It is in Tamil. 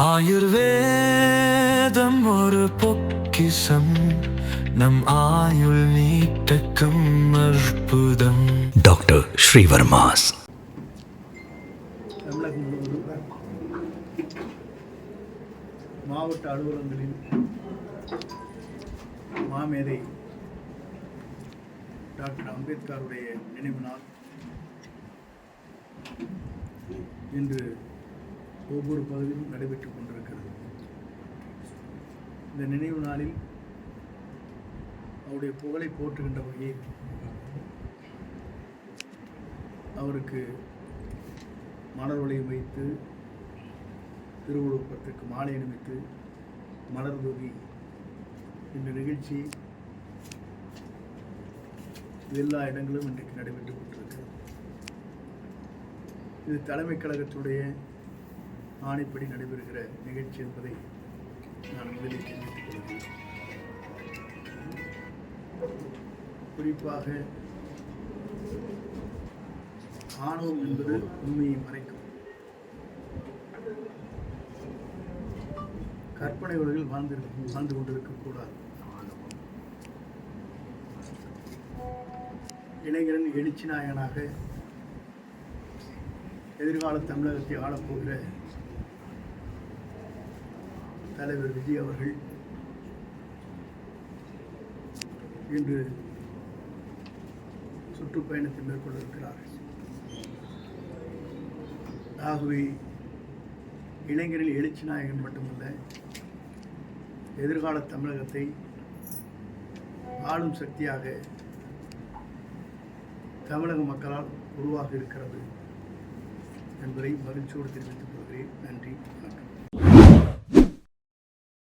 ஆயுர்வேதம் ஒரு பொக்கிஷம், நம் ஆயுள் நீட்டக்கும் அற்புதம். டாக்டர் ஸ்ரீவர்மாஸ். தமிழகம் முழுவதும் மாவட்ட அலுவலகங்களில் மாமேதை டாக்டர் அம்பேத்கருடைய நினைவு நாள் இன்று ஒவ்வொரு பகுதியிலும் நடைபெற்றுக் கொண்டிருக்கிறது. இந்த நினைவு நாளில் அவருடைய புகழை போற்றுகின்ற வகையில் அவருக்கு மலர் வளையம் வைத்து, திருவுருவப்படத்திற்கு மாலை அணிவித்து, மலர் தூவி இந்த நிகழ்ச்சி எல்லா இடங்களும் இன்றைக்கு நடைபெற்றுக் கொண்டிருக்கிறது. இது தலைமைக் கழகத்துடைய ஆணைப்படி நடைபெறுகிற நிகழ்ச்சி என்பதை நான் முதலில் தெரிவித்துக் கொள்கிறேன். குறிப்பாக ஆணவம் என்பது உண்மையை மறைக்கும். கற்பனை உலகில் வாழ்ந்து கொண்டிருக்கக்கூடாது. இளைஞரின் எழுச்சி நாயகனாக எதிர்கால தமிழகத்தை ஆளப்போகிற தலைவர் விஜய் அவர்கள் இன்று சுற்றுப்பயணத்தை மேற்கொள்ள இருக்கிறார். ஆகவே இளைஞரில் எழுச்சி நாயகன் மட்டுமல்ல, எதிர்கால தமிழகத்தை ஆளும் சக்தியாக தமிழக மக்களால் உருவாக இருக்கிறது என்பதை மகிழ்ச்சியோடு தெரிவித்துக் கொள்கிறேன். நன்றி, வணக்கம்.